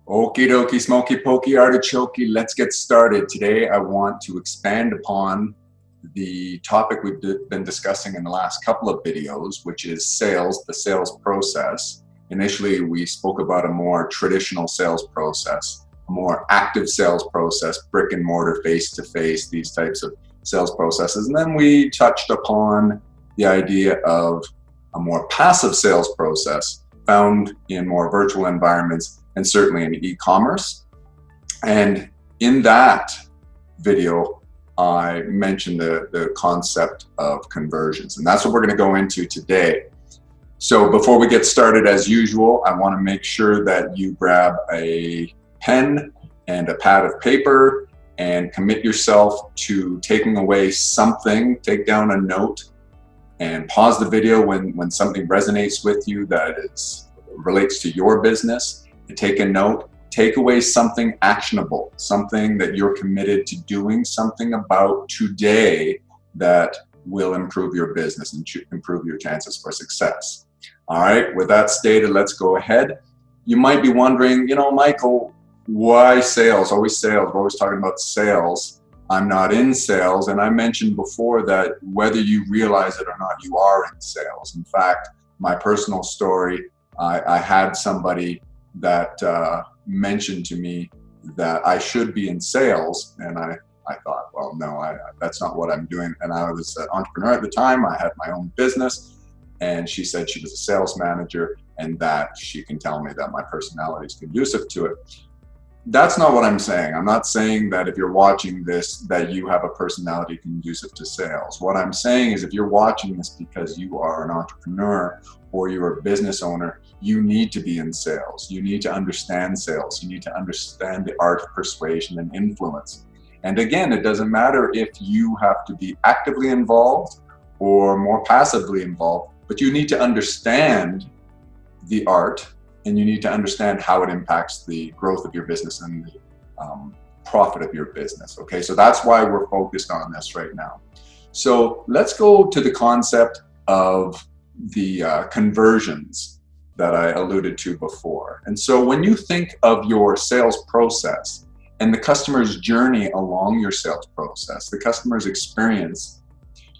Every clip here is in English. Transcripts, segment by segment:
Okie dokie, smoky pokey, artichoke. Let's get started. Today, I want to expand upon the topic we've been discussing in the last couple of videos, which is sales, the sales process. Initially, we spoke about a more traditional sales process, a more active sales process, brick and mortar, face-to-face, these types of sales processes. And then we touched upon the idea of a more passive sales process found in more virtual environments and certainly in e-commerce. And in that video, I mentioned the concept of conversions, and that's what we're going to go into today. So before we get started, as usual, I want to make sure that you grab a pen and a pad of paper and commit yourself to taking away something. Take down a note and pause the video when something resonates with you that relates to your business. Take a note, take away something actionable, something that you're committed to doing something about today that will improve your business and improve your chances for success. All right, with that stated, let's go ahead. You might be wondering, Michael, why sales? Always sales. We're always talking about sales. I'm not in sales. And I mentioned before that whether you realize it or not, you are in sales. In fact, my personal story, I had somebody that mentioned to me that I should be in sales, and I thought, well, no, that's not what I'm doing. And I was an entrepreneur at the time. I had my own business, and she said she was a sales manager and that she can tell me that my personality is conducive to it. That's not what I'm saying. I'm not saying that if you're watching this that you have a personality conducive to sales. What I'm saying is if you're watching this because you are an entrepreneur or you're a business owner, you need to be in sales. You need to understand sales. You need to understand the art of persuasion and influence. And again, it doesn't matter if you have to be actively involved or more passively involved, but you need to understand the art and you need to understand how it impacts the growth of your business and the profit of your business. Okay, so that's why we're focused on this right now. So let's go to the concept of the conversions that I alluded to before. And so when you think of your sales process and the customer's journey along your sales process, the customer's experience,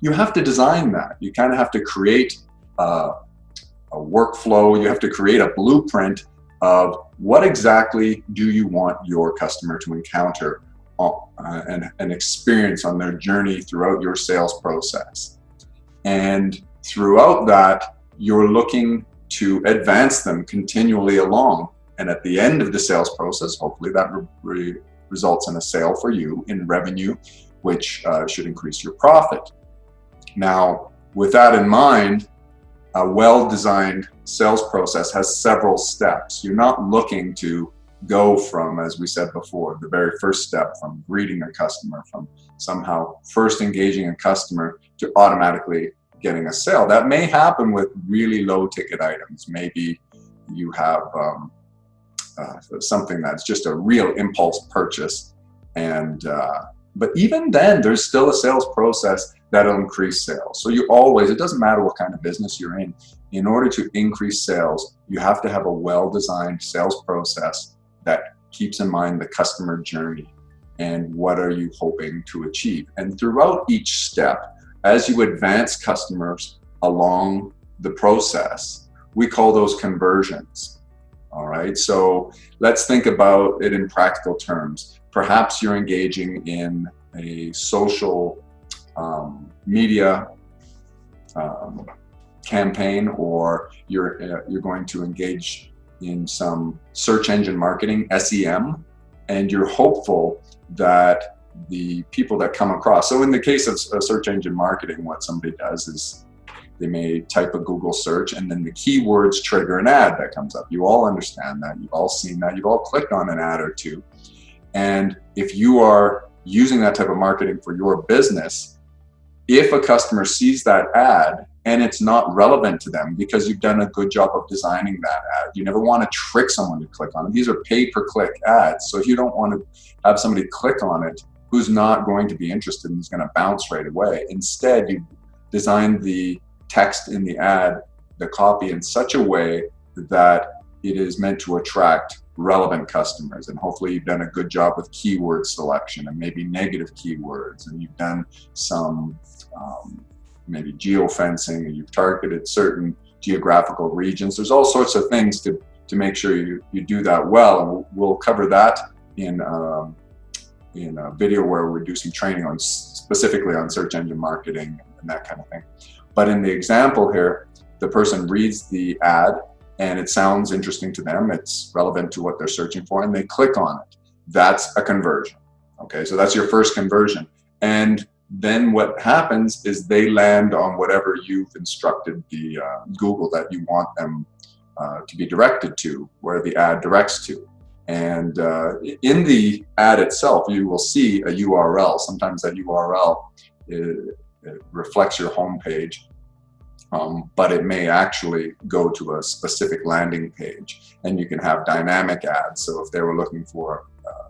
you have to design that. You kind of have to create a workflow. You have to create a blueprint of what exactly do you want your customer to encounter and experience on their journey throughout your sales process. And throughout that, you're looking to advance them continually along. And at the end of the sales process, hopefully that results in a sale for you in revenue, which should increase your profit. Now, with that in mind, a well-designed sales process has several steps. You're not looking to go from, as we said before, the very first step from greeting a customer, from somehow first engaging a customer to automatically getting a sale. That may happen with really low ticket items. Maybe you have something that's just a real impulse purchase. But even then, there's still a sales process that'll increase sales. So it doesn't matter what kind of business you're in order to increase sales, you have to have a well-designed sales process that keeps in mind the customer journey and what are you hoping to achieve. And throughout each step, as you advance customers along the process, we call those conversions. All right, so let's think about it in practical terms. Perhaps you're engaging in a social media campaign, or you're going to engage in some search engine marketing, SEM, and you're hopeful that the people that come across. So in the case of search engine marketing, what somebody does is they may type a Google search and then the keywords trigger an ad that comes up. You all understand that. You've all seen that. You've all clicked on an ad or two. And if you are using that type of marketing for your business, if a customer sees that ad and it's not relevant to them because you've done a good job of designing that ad, you never want to trick someone to click on it. These are pay-per-click ads. So if you don't want to have somebody click on it who's not going to be interested and is going to bounce right away, instead you design the text in the ad, the copy, in such a way that it is meant to attract relevant customers, and hopefully you've done a good job with keyword selection and maybe negative keywords, and you've done some maybe geofencing, and you've targeted certain geographical regions. There's all sorts of things to make sure you do that well, and we'll cover that in a video where we do some training on specifically on search engine marketing and that kind of thing. But in the example here, the person reads the ad and it sounds interesting to them, it's relevant to what they're searching for, and they click on it. That's a conversion. Okay, so that's your first conversion. And then what happens is they land on whatever you've instructed the Google that you want them to be directed to, where the ad directs to. And in the ad itself, you will see a URL. Sometimes that URL it reflects your home page, but it may actually go to a specific landing page. And you can have dynamic ads. So if they were looking for,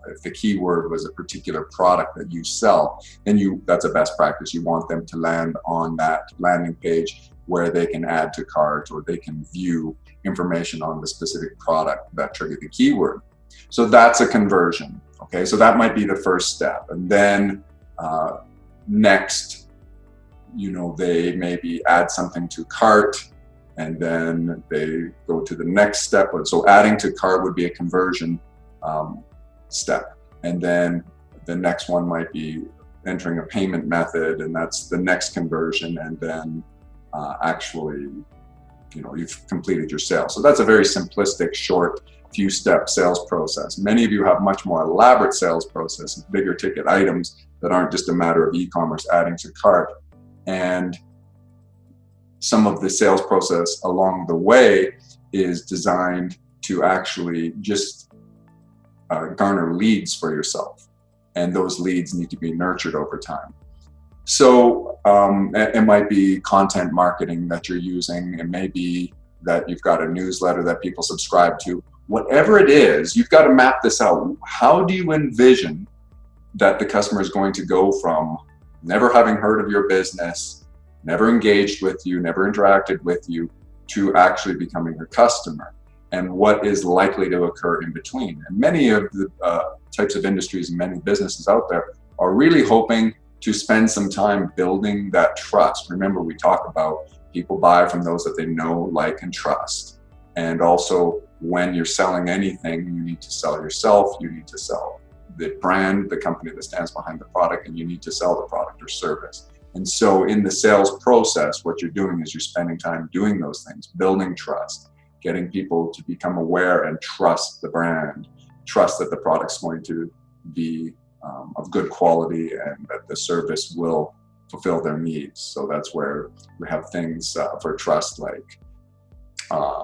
if the keyword was a particular product that you sell, then that's a best practice. You want them to land on that landing page where they can add to cart, or they can view information on the specific product that triggered the keyword. So that's a conversion. Okay, so that might be the first step. And then next, they maybe add something to cart, and then they go to the next step. So adding to cart would be a conversion step. And then the next one might be entering a payment method, and that's the next conversion. And then actually, you've completed your sale. So that's a very simplistic, short, few-step sales process. Many of you have much more elaborate sales processes, bigger ticket items that aren't just a matter of e-commerce adding to cart. And some of the sales process along the way is designed to actually just garner leads for yourself. And those leads need to be nurtured over time. So it might be content marketing that you're using. It may be that you've got a newsletter that people subscribe to. Whatever it is, you've got to map this out. How do you envision that the customer is going to go from never having heard of your business, never engaged with you, never interacted with you, to actually becoming your customer? And what is likely to occur in between? And many of the types of industries and many businesses out there are really hoping to spend some time building that trust. Remember, we talk about people buy from those that they know, like, and trust. And also, when you're selling anything, you need to sell yourself, you need to sell the brand, the company that stands behind the product, and you need to sell the product or service. And so in the sales process, what you're doing is you're spending time doing those things, building trust, getting people to become aware and trust the brand, trust that the product's going to be of good quality and that the service will fulfill their needs. So that's where we have things for trust, like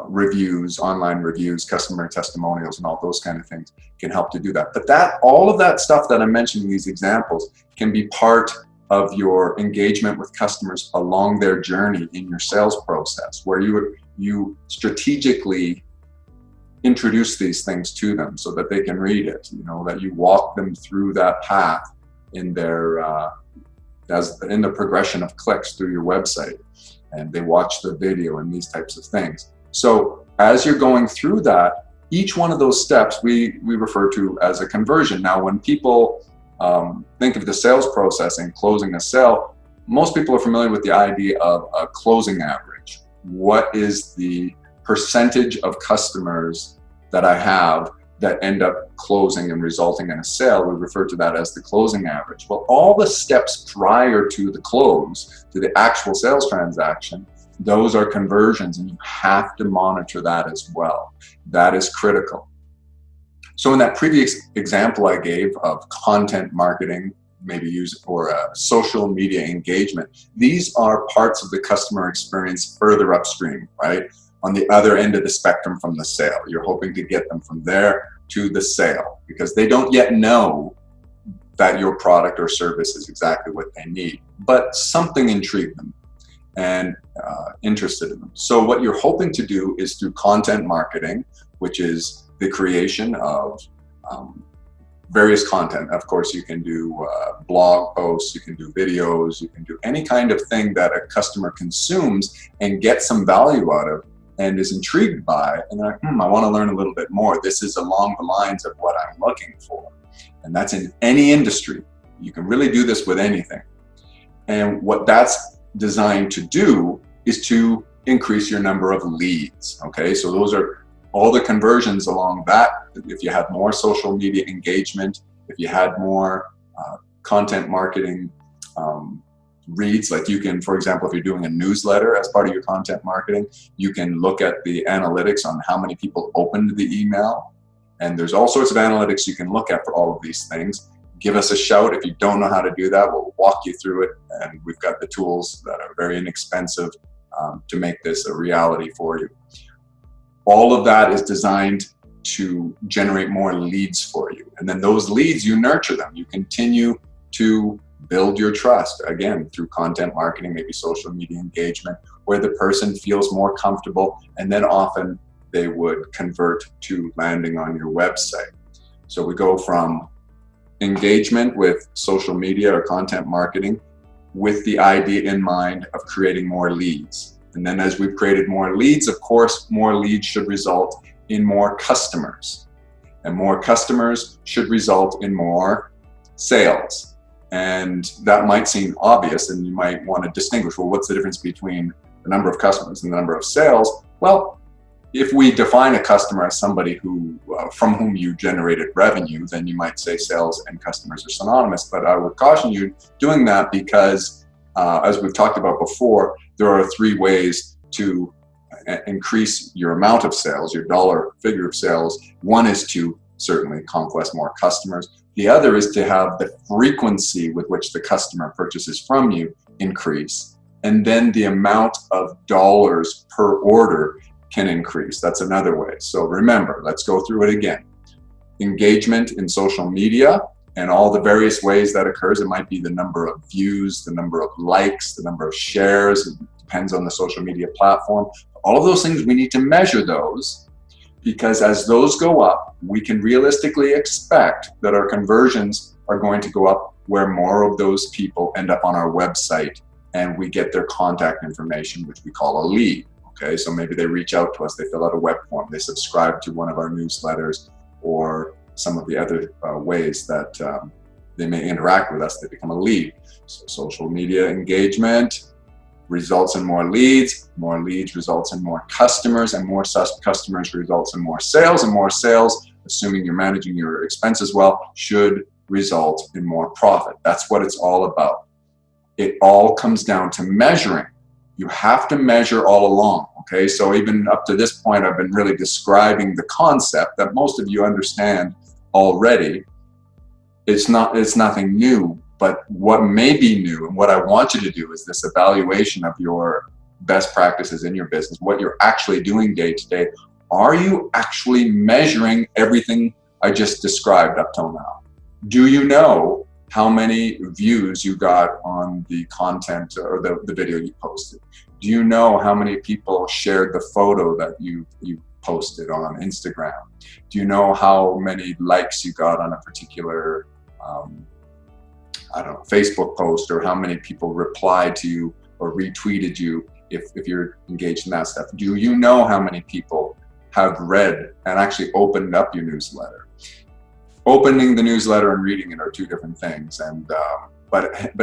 reviews, online reviews, customer testimonials, and all those kind of things can help to do that. But all of that stuff that I mentioned in these examples can be part of your engagement with customers along their journey in your sales process, where you strategically introduce these things to them so that they can read it, that you walk them through that path in their in the progression of clicks through your website, and they watch the video and these types of things. So as you're going through that, each one of those steps we refer to as a conversion. Now, when people think of the sales process and closing a sale, most people are familiar with the idea of a closing average. What is the percentage of customers that I have that end up closing and resulting in a sale? We refer to that as the closing average. Well, all the steps prior to the close, to the actual sales transaction, those are conversions, and you have to monitor that as well. That is critical. So in that previous example I gave of content marketing, maybe used for social media engagement, these are parts of the customer experience further upstream, right? On the other end of the spectrum from the sale. You're hoping to get them from there to the sale, because they don't yet know that your product or service is exactly what they need, but something intrigued them and interested in them. So what you're hoping to do is through content marketing, which is the creation of various content. Of course, you can do blog posts, you can do videos, you can do any kind of thing that a customer consumes and get some value out of, and is intrigued by, and they're like, I want to learn a little bit more. This is along the lines of what I'm looking for. And that's in any industry. You can really do this with anything. And what that's designed to do is to increase your number of leads. Okay, so those are all the conversions along that. If you had more social media engagement, if you had more content marketing reads, like you can, for example, if you're doing a newsletter as part of your content marketing, you can look at the analytics on how many people opened the email. And there's all sorts of analytics you can look at for all of these things. Give us a shout. If you don't know how to do that, we'll walk you through it. And we've got the tools that are very inexpensive to make this a reality for you. All of that is designed to generate more leads for you. And then those leads, you nurture them. You continue to build your trust, again, through content marketing, maybe social media engagement, where the person feels more comfortable, and then often they would convert to landing on your website. So we go from engagement with social media or content marketing with the idea in mind of creating more leads. And then as we've created more leads, of course, more leads should result in more customers. And more customers should result in more sales. And that might seem obvious, and you might want to distinguish, well, what's the difference between the number of customers and the number of sales? Well, if we define a customer as somebody who, from whom you generated revenue, then you might say sales and customers are synonymous. But I would caution you doing that because, as we've talked about before, there are 3 ways to increase your amount of sales, your dollar figure of sales. One is to certainly conquest more customers. The other is to have the frequency with which the customer purchases from you increase. And then the amount of dollars per order can increase. That's another way. So remember, let's go through it again. Engagement in social media and all the various ways that occurs. It might be the number of views, the number of likes, the number of shares. It depends on the social media platform. All of those things, we need to measure those, because as those go up, we can realistically expect that our conversions are going to go up where more of those people end up on our website and we get their contact information, which we call a lead. Okay, so maybe they reach out to us, they fill out a web form, they subscribe to one of our newsletters, or some of the other ways that they may interact with us, they become a lead. So social media engagement results in more leads results in more customers, and more customers results in more sales, and more sales, assuming you're managing your expenses well, should result in more profit. That's what it's all about. It all comes down to measuring. You have to measure all along, okay? So even up to this point, I've been really describing the concept that most of you understand already. It's nothing new, but what may be new and what I want you to do is this evaluation of your best practices in your business, what you're actually doing day to day. Are you actually measuring everything I just described up till now? Do you know how many views you got on the content or the video you posted? Do you know how many people shared the photo that you posted on Instagram? Do you know how many likes you got on a particular Facebook post, or how many people replied to you or retweeted you if you're engaged in that stuff? Do you know how many people have read and actually opened up your newsletter? Opening the newsletter and reading it are 2 different things. And but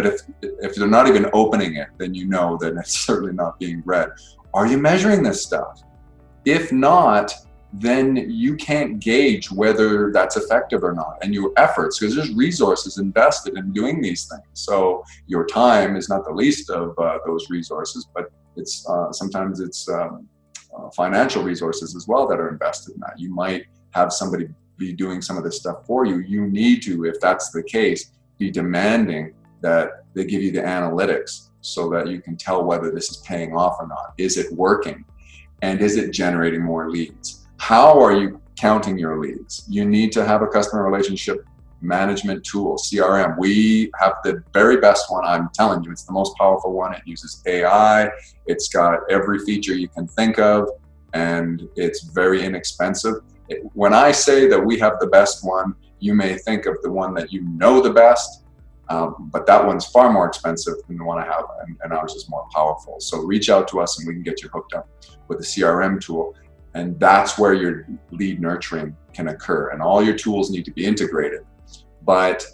if they're not even opening it, then you know that it's certainly not being read. Are you measuring this stuff? If not, then you can't gauge whether that's effective or not, and your efforts, because there's resources invested in doing these things. So your time is not the least of those resources, but it's sometimes it's financial resources as well that are invested in that. You might have somebody be doing some of this stuff for you. You need to, if that's the case, be demanding that they give you the analytics so that you can tell whether this is paying off or not. Is it working? And is it generating more leads? How are you counting your leads? You need to have a customer relationship management tool, CRM. We have the very best one. I'm telling you, it's the most powerful one. It uses AI. It's got every feature you can think of, and it's very inexpensive. When I say that we have the best one, you may think of the one that you know the best. But that one's far more expensive than the one I have, and ours is more powerful. So reach out to us and we can get you hooked up with a CRM tool. And that's where your lead nurturing can occur. And all your tools need to be integrated. But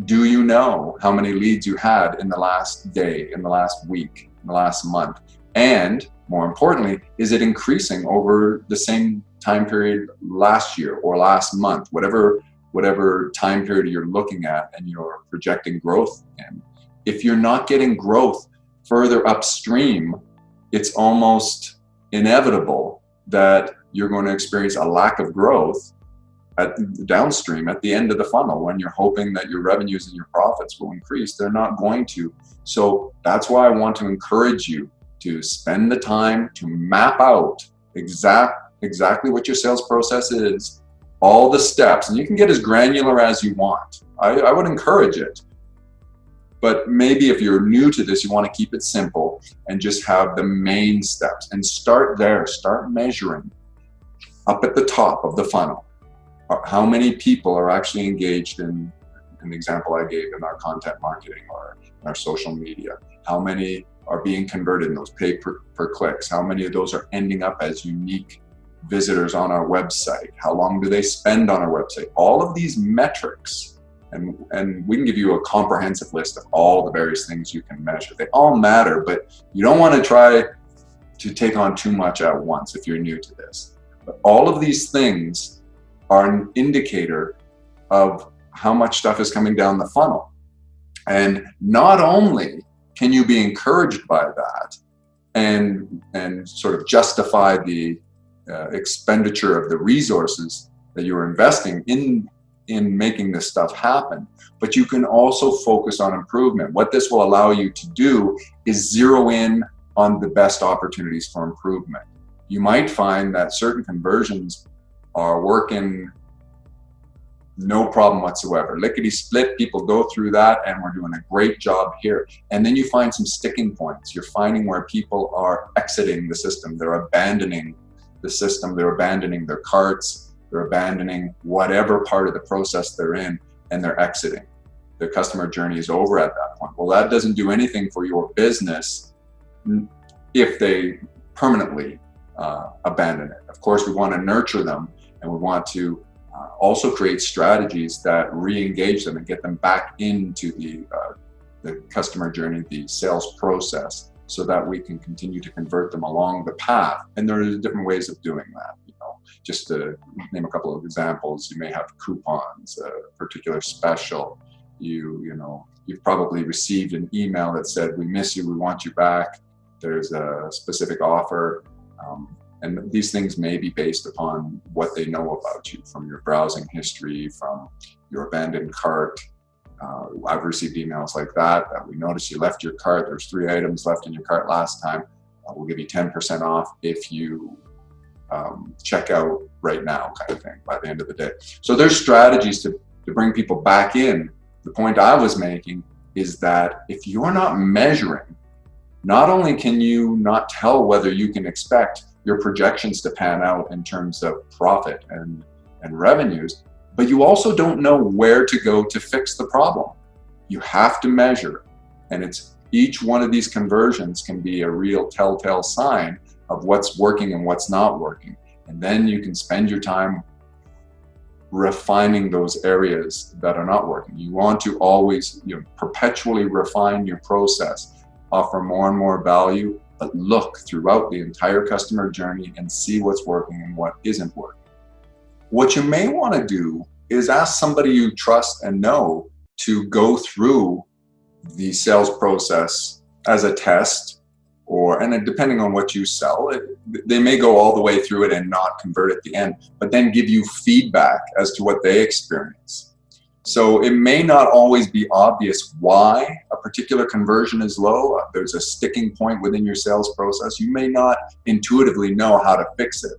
do you know how many leads you had in the last day, in the last week, in the last month? And more importantly, is it increasing over the same time period last year or last month, whatever time period you're looking at and you're projecting growth in? If you're not getting growth further upstream, it's almost inevitable that you're going to experience a lack of growth at downstream at the end of the funnel when you're hoping that your revenues and your profits will increase. They're not going to. So that's why I want to encourage you to spend the time to map out exactly what your sales process is, all the steps, and you can get as granular as you want. I would encourage it. But maybe if you're new to this, you want to keep it simple and just have the main steps and start there. Start measuring up at the top of the funnel. How many people are actually engaged in the example I gave in our content marketing or in our social media? How many are being converted in those pay per clicks? How many of those are ending up as unique visitors on our website? How long do they spend on our website? All of these metrics, and we can give you a comprehensive list of all the various things you can measure. They all matter, but you don't want to try to take on too much at once if you're new to this. But all of these things are an indicator of how much stuff is coming down the funnel. And not only can you be encouraged by that and sort of justify the expenditure of the resources that you're investing in making this stuff happen, but you can also focus on improvement. What this will allow you to do is zero in on the best opportunities for improvement. You might find that certain conversions are working no problem whatsoever. Lickety split, people go through that and we're doing a great job here. And then you find some sticking points. You're finding where people are exiting the system. They're abandoning the system. They're abandoning their carts. They're abandoning whatever part of the process they're in, and they're exiting. Their customer journey is over at that point. Well, that doesn't do anything for your business if they permanently abandon it. Of course, we want to nurture them, and we want to also create strategies that re-engage them and get them back into the customer journey, the sales process, so that we can continue to convert them along the path. And there are different ways of doing that. Just to name a couple of examples, you may have coupons, a particular special. You've probably received an email that said, "We miss you, we want you back." There's a specific offer. And these things may be based upon what they know about you from your browsing history, from your abandoned cart. I've received emails like that we noticed you left your cart. There's 3 items left in your cart last time. We'll give you 10% off if you check out right now, kind of thing, by the end of the day. So there's strategies to bring people back in. The point I was making is that if you're not measuring, not only can you not tell whether you can expect your projections to pan out in terms of profit and revenues, but you also don't know where to go to fix the problem. You have to measure, and each one of these conversions can be a real telltale sign of what's working and what's not working. And then you can spend your time refining those areas that are not working. You want to always perpetually refine your process, offer more and more value, but look throughout the entire customer journey and see what's working and what isn't working. What you may want to do is ask somebody you trust and know to go through the sales process as a test, and depending on what you sell, they may go all the way through it and not convert at the end, but then give you feedback as to what they experience. So it may not always be obvious why a particular conversion is low. There's a sticking point within your sales process. You may not intuitively know how to fix it.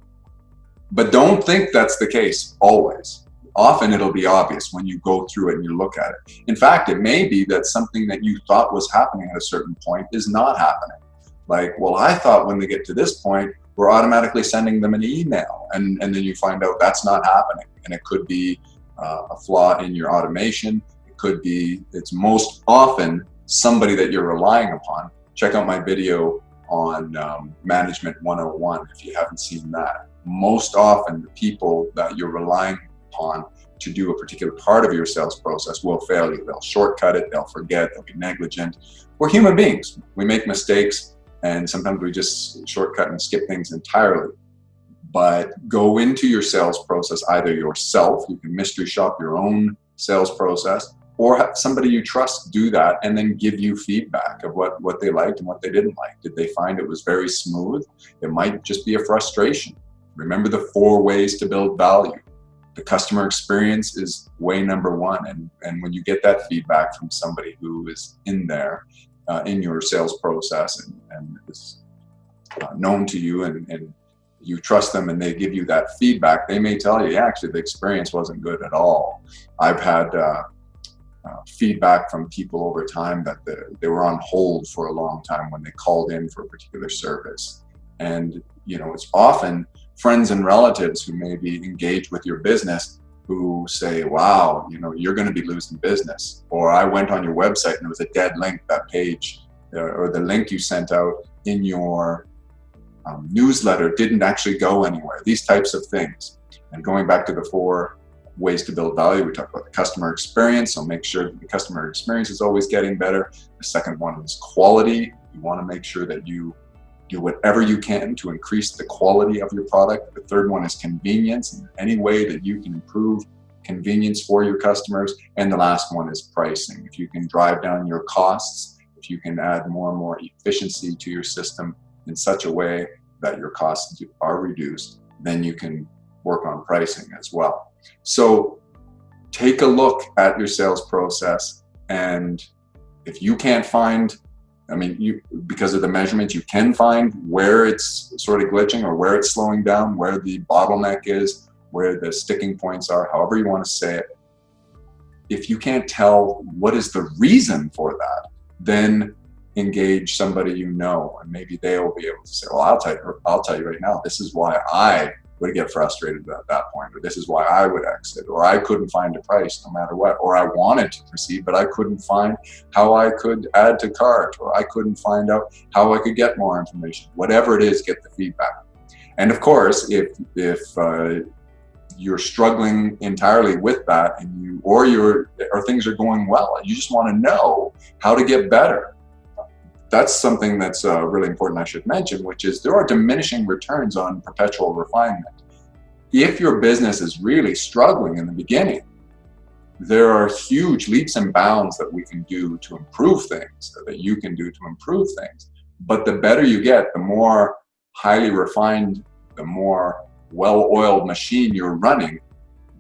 But don't think that's the case always. Often it'll be obvious when you go through it and you look at it. In fact, it may be that something that you thought was happening at a certain point is not happening. Like, well, I thought when they get to this point, we're automatically sending them an email. And then you find out that's not happening. And it could be a flaw in your automation. It could be, it's most often somebody that you're relying upon. Check out my video on Management 101 if you haven't seen that. Most often the people that you're relying upon to do a particular part of your sales process will fail you. They'll shortcut it, they'll forget, they'll be negligent. We're human beings. We make mistakes, and sometimes we just shortcut and skip things entirely. But go into your sales process either yourself, you can mystery shop your own sales process, or have somebody you trust do that and then give you feedback of what they liked and what they didn't like. Did they find it was very smooth? It might just be a frustration. Remember the 4 ways to build value. The customer experience is way number 1. And when you get that feedback from somebody who is in there, in your sales process and is known to you and you trust them and they give you that feedback, they may tell you, yeah, actually the experience wasn't good at all. I've had feedback from people over time that they were on hold for a long time when they called in for a particular service. And, you know, it's often friends and relatives who may be engaged with your business who say, wow, you know, you're going to be losing business. Or I went on your website and it was a dead link, that page or the link you sent out in your newsletter didn't actually go anywhere. These types of things. And going back to the 4 ways to build value, we talked about the customer experience. So make sure that the customer experience is always getting better. The second one is quality. You want to make sure that you do whatever you can to increase the quality of your product. The third one is convenience, in any way that you can improve convenience for your customers. And the last one is pricing. If you can drive down your costs, if you can add more and more efficiency to your system in such a way that your costs are reduced, then you can work on pricing as well. So take a look at your sales process, and if you can't find, because of the measurements, you can find where it's sort of glitching or where it's slowing down, where the bottleneck is, where the sticking points are, however you want to say it. If you can't tell what is the reason for that, then engage somebody you know, and maybe they will be able to say, well, I'll tell you right now, this is why I would get frustrated at that point, or this is why I would exit, or I couldn't find a price no matter what, or I wanted to proceed, but I couldn't find how I could add to cart, or I couldn't find out how I could get more information. Whatever it is, get the feedback. And of course, if you're struggling entirely with that, and or things are going well, and you just want to know how to get better, that's something that's really important I should mention, which is there are diminishing returns on perpetual refinement. If your business is really struggling in the beginning, there are huge leaps and bounds that we can do to improve things, that you can do to improve things. But the better you get, the more highly refined, the more well-oiled machine you're running,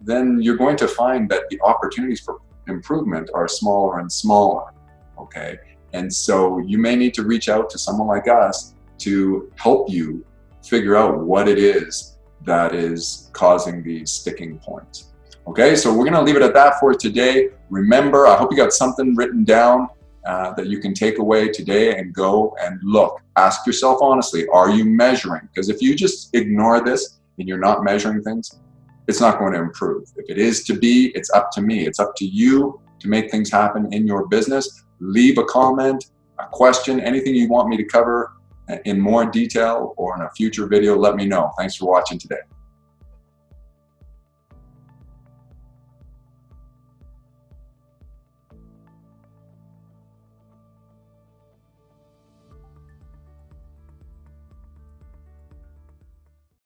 then you're going to find that the opportunities for improvement are smaller and smaller, okay? And so you may need to reach out to someone like us to help you figure out what it is that is causing these sticking points. Okay, so we're going to leave it at that for today. Remember, I hope you got something written down that you can take away today and go and look. Ask yourself honestly, are you measuring? Because if you just ignore this and you're not measuring things, it's not going to improve. If it is to be, it's up to me. It's up to you to make things happen in your business. Leave a comment, a question, anything you want me to cover in more detail or in a future video, let me know. Thanks for watching today.